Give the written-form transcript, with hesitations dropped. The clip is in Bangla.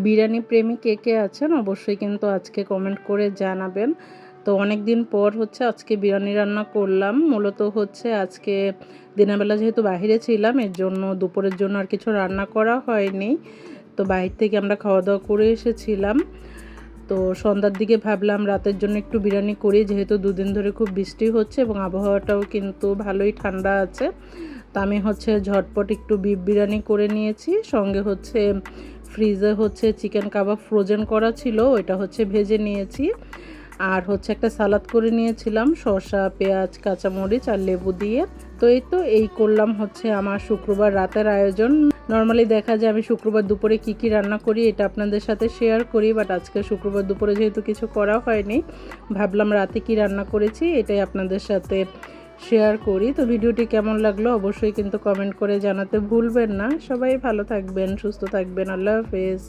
বিরিয়ানি প্রেমী কে কে আছেন অবশ্যই কিন্তু আজকে কমেন্ট করে জানাবেন। তো অনেক দিন পর হচ্ছে আজকে বিরিয়ানি রান্না করলাম। মূলত হচ্ছে আজকে দিনের বেলা যেহেতু বাহিরে ছিলাম, এর জন্য দুপুরের জন্য আর কিছু রান্না করা হয়নি। তো বাহির থেকে আমরা খাওয়া দাওয়া করে এসেছিলাম। তো সন্ধ্যার দিকে ভাবলাম রাতের জন্য একটু বিরিয়ানি করি, যেহেতু দুদিন ধরে খুব বৃষ্টি হচ্ছে এবং আবহাওয়াটাও কিন্তু ভালোই ঠান্ডা আছে। তো আমি হচ্ছে ঝটপট একটু বিফ বিরিয়ানি করে নিয়েছি। সঙ্গে হচ্ছে ফ্রিজে হচ্ছে চিকেন কাবাব ফ্রোজেন করা ছিল, ওইটা হচ্ছে ভেজে নিয়েছি। আর হচ্ছে একটা সালাদ করে নিয়েছিলাম শসা, পেঁয়াজ, কাঁচামরিচ আর লেবু দিয়ে। এই করলাম হচ্ছে আমার শুক্রবার রাতের আয়োজন। নর্মালি দেখা যায় আমি শুক্রবার দুপুরে কী রান্না করি এটা আপনাদের সাথে শেয়ার করি, বাট আজকে শুক্রবার দুপুরে যেহেতু কিছু করা হয়নি, ভাবলাম রাতে কী রান্না করেছি এটাই আপনাদের সাথে শেয়ার করি। তো ভিডিওটি কেমন লাগলো অবশ্যই কিন্তু কমেন্ট করে জানাতে ভুলবেন না। সবাই ভালো থাকবেন, সুস্থ থাকবেন। আল্লাহ হাফেজ।